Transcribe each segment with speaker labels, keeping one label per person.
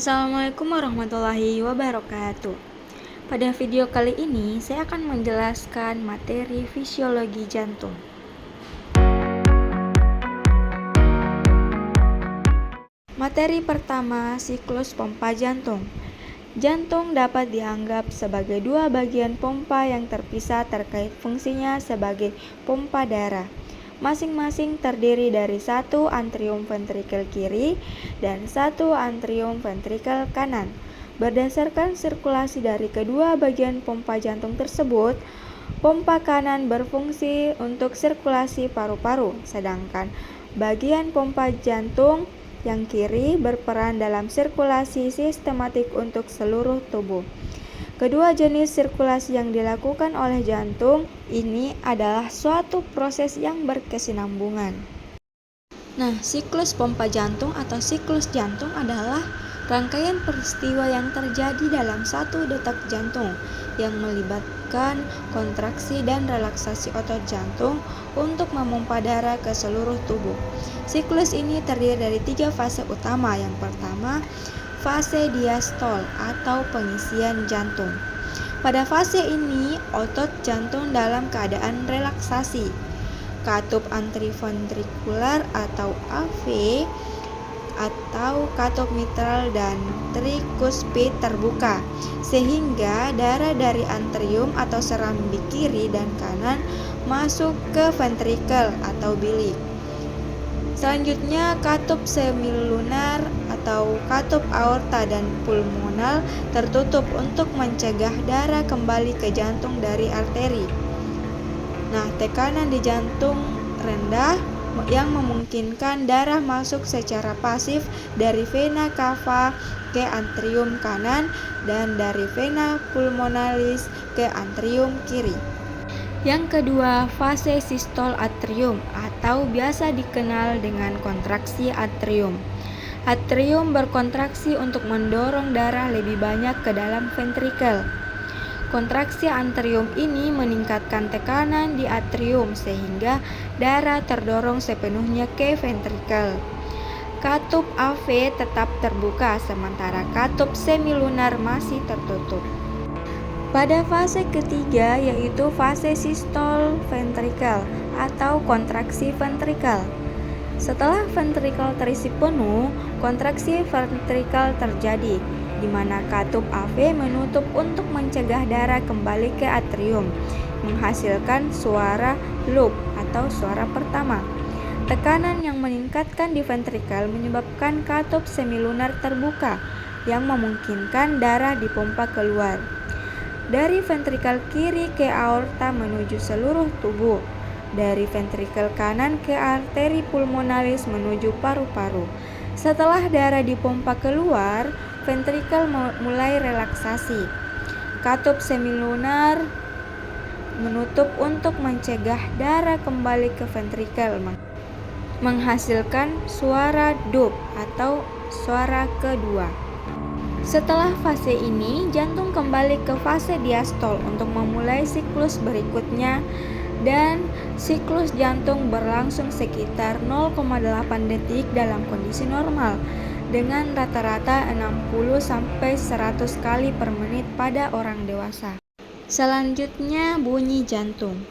Speaker 1: Assalamualaikum warahmatullahi wabarakatuh. Pada video kali ini, saya akan menjelaskan materi fisiologi jantung. Materi pertama, siklus pompa jantung. Jantung dapat dianggap sebagai dua bagian pompa yang terpisah terkait fungsinya sebagai pompa darah. Masing-masing terdiri dari satu atrium ventrikel kiri dan satu atrium ventrikel kanan. Berdasarkan sirkulasi dari kedua bagian pompa jantung tersebut, pompa kanan berfungsi untuk sirkulasi paru-paru, sedangkan bagian pompa jantung yang kiri berperan dalam sirkulasi sistematik untuk seluruh tubuh. Kedua jenis sirkulasi yang dilakukan oleh jantung ini adalah suatu proses yang berkesinambungan. Nah, siklus pompa jantung atau siklus jantung adalah rangkaian peristiwa yang terjadi dalam satu detak jantung yang melibatkan kontraksi dan relaksasi otot jantung untuk memompa darah ke seluruh tubuh. Siklus ini terdiri dari 3 fase utama. Yang pertama, fase diastol atau pengisian jantung. Pada fase ini, otot jantung dalam keadaan relaksasi. Katup anteroventrikular atau AV atau katup mitral dan trikuspid terbuka, sehingga darah dari anterium atau serambi kiri dan kanan masuk ke ventrikel atau bilik. Selanjutnya, katup semilunar atau katup aorta dan pulmonal tertutup untuk mencegah darah kembali ke jantung dari arteri. Nah, tekanan di jantung rendah yang memungkinkan darah masuk secara pasif dari vena cava ke atrium kanan dan dari vena pulmonalis ke atrium kiri. Yang kedua, fase sistol atrium atau biasa dikenal dengan kontraksi atrium. Atrium berkontraksi untuk mendorong darah lebih banyak ke dalam ventrikel. Kontraksi atrium ini meningkatkan tekanan di atrium sehingga darah terdorong sepenuhnya ke ventrikel. Katup AV tetap terbuka sementara katup semilunar masih tertutup. Pada fase ketiga, yaitu fase sistol ventrikel atau kontraksi ventrikel. Setelah ventrikel terisi penuh, kontraksi ventrikel terjadi, di mana katup AV menutup untuk mencegah darah kembali ke atrium, menghasilkan suara loop atau suara pertama. Tekanan yang meningkatkan di ventrikel menyebabkan katup semilunar terbuka, yang memungkinkan darah dipompa keluar dari ventrikel kiri ke aorta menuju seluruh tubuh, dari ventrikel kanan ke arteri pulmonalis menuju paru-paru. Setelah darah dipompa keluar, ventrikel mulai relaksasi. Katup semilunar menutup untuk mencegah darah kembali ke ventrikel, menghasilkan suara dup atau suara kedua. Setelah fase ini, jantung kembali ke fase diastol untuk memulai siklus berikutnya, dan siklus jantung berlangsung sekitar 0,8 detik dalam kondisi normal dengan rata-rata 60-100 kali per menit pada orang dewasa. Selanjutnya, bunyi jantung.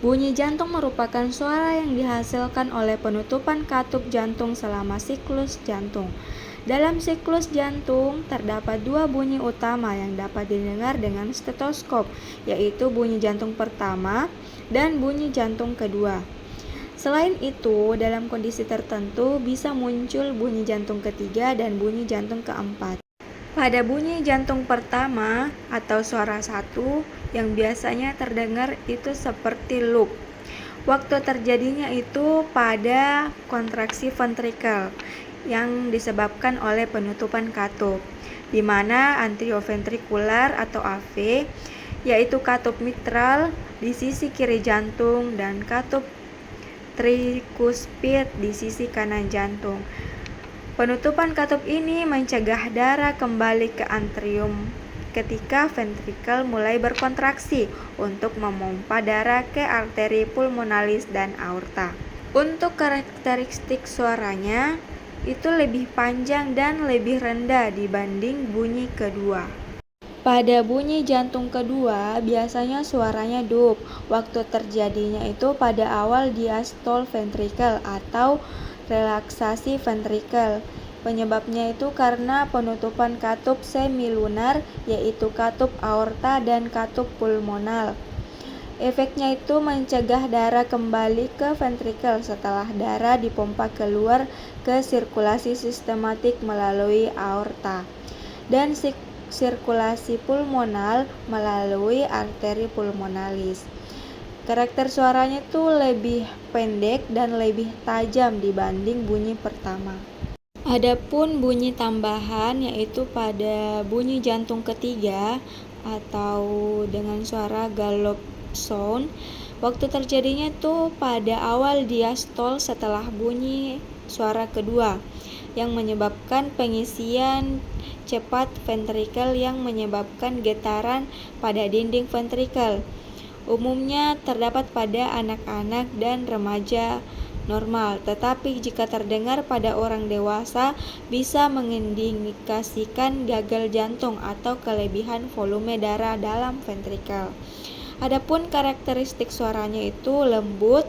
Speaker 1: Bunyi jantung merupakan suara yang dihasilkan oleh penutupan katup jantung selama siklus jantung. Dalam siklus jantung, terdapat 2 bunyi utama yang dapat didengar dengan stetoskop, yaitu bunyi jantung pertama dan bunyi jantung kedua. Selain itu, dalam kondisi tertentu bisa muncul bunyi jantung ketiga dan bunyi jantung keempat. Pada bunyi jantung pertama atau suara 1 yang biasanya terdengar itu seperti loop. Waktu terjadinya itu pada kontraksi ventrikel yang disebabkan oleh penutupan katup, di mana anteroventrikular atau AV, yaitu katup mitral di sisi kiri jantung dan katup trikuspid di sisi kanan jantung. Penutupan katup ini mencegah darah kembali ke atrium ketika ventrikel mulai berkontraksi untuk memompa darah ke arteri pulmonalis dan aorta. Untuk karakteristik suaranya, itu lebih panjang dan lebih rendah dibanding bunyi kedua. Pada bunyi jantung kedua, biasanya suaranya dup. Waktu terjadinya itu pada awal diastole ventrikel atau relaksasi ventrikel. Penyebabnya itu karena penutupan katup semilunar, yaitu katup aorta dan katup pulmonal. Efeknya itu mencegah darah kembali ke ventrikel setelah darah dipompa keluar ke sirkulasi sistematik melalui aorta dan sirkulasi pulmonal melalui arteri pulmonalis. Karakter suaranya itu lebih pendek dan lebih tajam dibanding bunyi pertama. Adapun bunyi tambahan yaitu pada bunyi jantung ketiga atau dengan suara gallop sound. Waktu terjadinya itu pada awal diastol setelah bunyi suara kedua yang menyebabkan pengisian cepat ventrikel yang menyebabkan getaran pada dinding ventrikel. Umumnya terdapat pada anak-anak dan remaja normal, tetapi jika terdengar pada orang dewasa bisa mengindikasikan gagal jantung atau kelebihan volume darah dalam ventrikel. Adapun karakteristik suaranya itu lembut,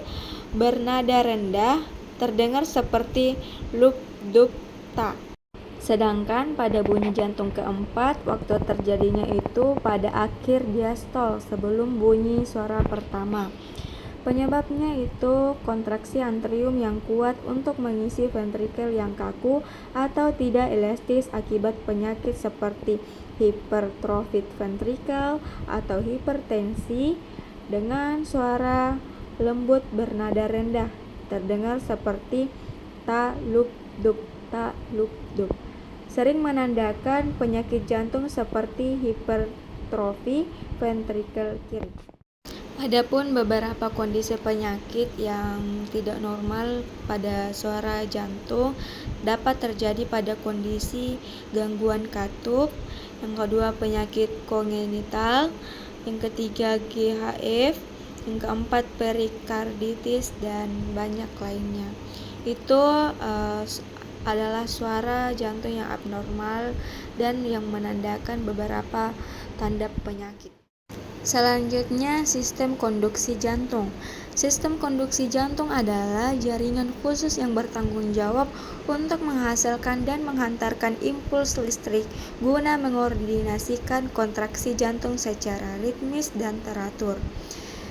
Speaker 1: bernada rendah, terdengar seperti lup dup ta. Sedangkan pada bunyi jantung keempat, waktu terjadinya itu pada akhir diastol sebelum bunyi suara pertama. Penyebabnya itu kontraksi atrium yang kuat untuk mengisi ventrikel yang kaku atau tidak elastis akibat penyakit seperti hipertrofi ventrikel atau hipertensi. Dengan suara lembut bernada rendah, terdengar seperti ta lup dup ta lup dup. Sering menandakan penyakit jantung seperti hipertrofi ventrikel kiri. Adapun beberapa kondisi penyakit yang tidak normal pada suara jantung dapat terjadi pada kondisi gangguan katup, yang kedua penyakit kongenital, yang ketiga GHF, yang keempat perikarditis, dan banyak lainnya. Itu adalah suara jantung yang abnormal dan yang menandakan beberapa tanda penyakit. Selanjutnya, sistem konduksi jantung. Sistem konduksi jantung adalah jaringan khusus yang bertanggung jawab untuk menghasilkan dan menghantarkan impuls listrik guna mengkoordinasikan kontraksi jantung secara ritmis dan teratur.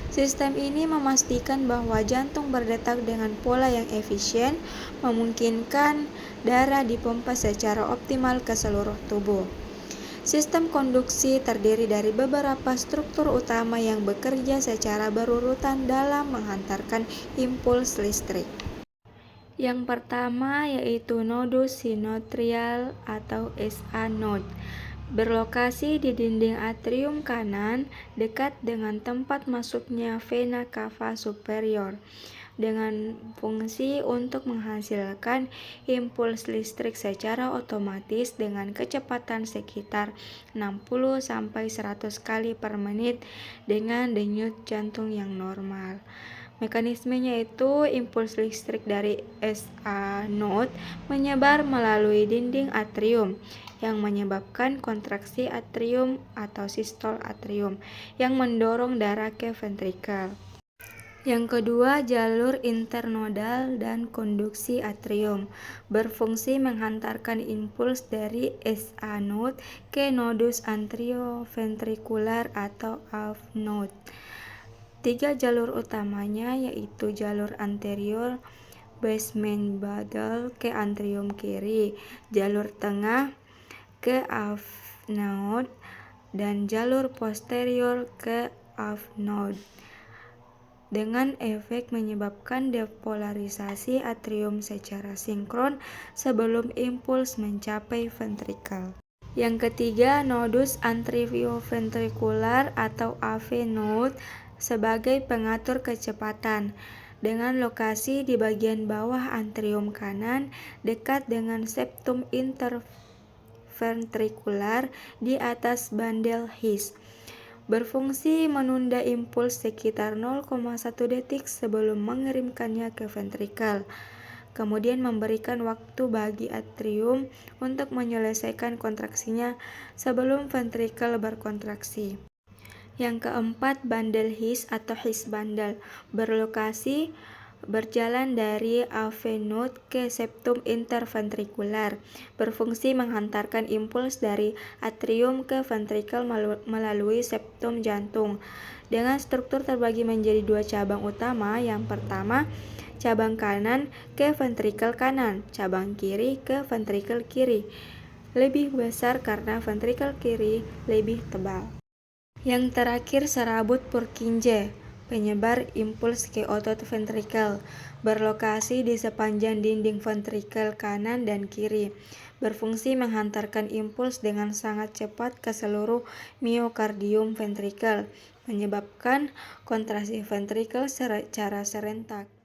Speaker 1: Sistem ini memastikan bahwa jantung berdetak dengan pola yang efisien, memungkinkan darah dipompa secara optimal ke seluruh tubuh. Sistem konduksi terdiri dari beberapa struktur utama yang bekerja secara berurutan dalam menghantarkan impuls listrik. Yang pertama yaitu nodus sinoatrial atau SA node, berlokasi di dinding atrium kanan dekat dengan tempat masuknya vena cava superior, dengan fungsi untuk menghasilkan impuls listrik secara otomatis dengan kecepatan sekitar 60-100 kali per menit dengan denyut jantung yang normal. Mekanismenya itu impuls listrik dari SA node menyebar melalui dinding atrium yang menyebabkan kontraksi atrium atau sistol atrium yang mendorong darah ke ventrikel. Yang kedua, jalur internodal dan konduksi atrium, berfungsi menghantarkan impuls dari SA node ke nodus atrioventrikular atau AV node. 3 jalur utamanya yaitu jalur anterior basement bundle ke atrium kiri, jalur tengah ke AV node, dan jalur posterior ke AV node, dengan efek menyebabkan depolarisasi atrium secara sinkron sebelum impuls mencapai ventrikel. Yang ketiga, nodus atrioventrikular atau AV node sebagai pengatur kecepatan, dengan lokasi di bagian bawah atrium kanan dekat dengan septum interventrikular di atas bandel His. Berfungsi menunda impuls sekitar 0,1 detik sebelum mengirimkannya ke ventrikel. kemudian memberikan waktu bagi atrium untuk menyelesaikan kontraksinya sebelum ventrikel berkontraksi. Yang keempat, bandel His atau His bandel berlokasi berjalan dari AV node ke septum interventrikular, berfungsi menghantarkan impuls dari atrium ke ventrikel melalui septum jantung. Dengan struktur terbagi menjadi dua cabang utama. Yang pertama, cabang kanan ke ventrikel kanan, cabang kiri ke ventrikel kiri. Lebih besar karena ventrikel kiri lebih tebal. Yang terakhir, serabut Purkinje, penyebar impuls ke otot ventrikel, berlokasi di sepanjang dinding ventrikel kanan dan kiri, berfungsi menghantarkan impuls dengan sangat cepat ke seluruh miokardium ventrikel, menyebabkan kontraksi ventrikel secara serentak.